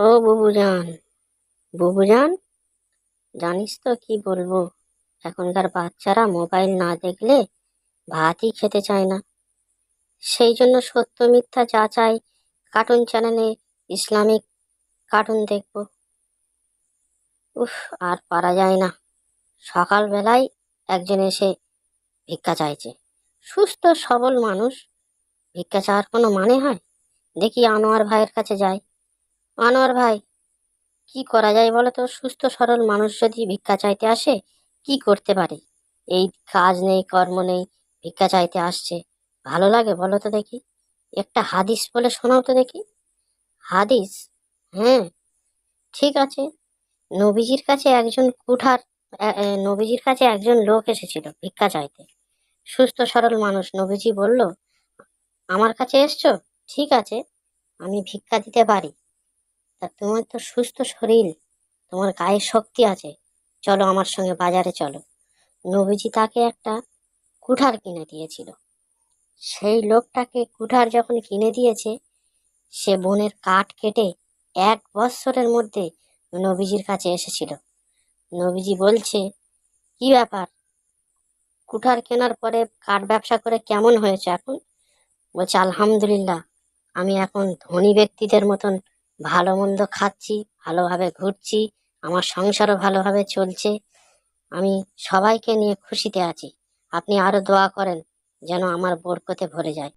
ও বুবুজান, বুবুজান, জানিস তো কি বলবো? এখনকার বাচ্চারা মোবাইল না দেখলে ভাতই খেতে চায় না। সেই জন্য সত্য মিথ্যা যাচাই কার্টুন চ্যানেলে ইসলামিক কার্টুন দেখবো। উফ, আর পারা যায় না। সকালবেলায় একজন এসে ভিক্ষা চাইছে। সুস্থ সবল মানুষ ভিক্ষা চাওয়ার কোনো মানে হয়? দেখি আনোয়ার ভাইয়ের কাছে যাই। আনোয়ার ভাই, কি করা যায় বলো তো? সুস্থ সরল মানুষ যদি ভিক্ষা চাইতে আসে, কি করতে পারে? এই কাজ নেই, কর্ম নেই, ভিক্ষা চাইতে আসছে, ভালো লাগে বলো তো দেখি? একটা হাদিস বলে শোনাও তো দেখি। হাদিস? হ্যাঁ, ঠিক আছে। নবীজির কাছে একজন কুঠার নবীজির কাছে একজন লোক এসেছিল ভিক্ষা চাইতে। সুস্থ সরল মানুষ। নবীজি বলল, আমার কাছে এসছো, ঠিক আছে, আমি ভিক্ষা দিতে পারি। তা তোমার তো সুস্থ শরীর, তোমার গায়ে শক্তি আছে, চলো আমার সঙ্গে বাজারে চলো। নবীজি তাকে একটা কুঠার কিনে দিয়েছিল। সেই লোকটাকে কুঠার যখন কিনে দিয়েছে, সে বনের কাঠ কেটে 1 বৎসরের মধ্যে নবীজির কাছে এসেছিল। নবীজি বলছে, কি ব্যাপার, কুঠার কেনার পরে কাঠ ব্যবসা করে কেমন হয়েছে এখন? বলছে, আলহামদুলিল্লাহ, আমি এখন ধনী ব্যক্তিদের মতন ভালো মন্দ খাচ্ছি, ভালোভাবে ঘুরছি, আমার সংসারও ভালোভাবে চলছে, আমি সবাইকে নিয়ে খুশিতে আছি। আপনি আরো দোয়া করেন যেন আমার বরকতে ভরে যায়।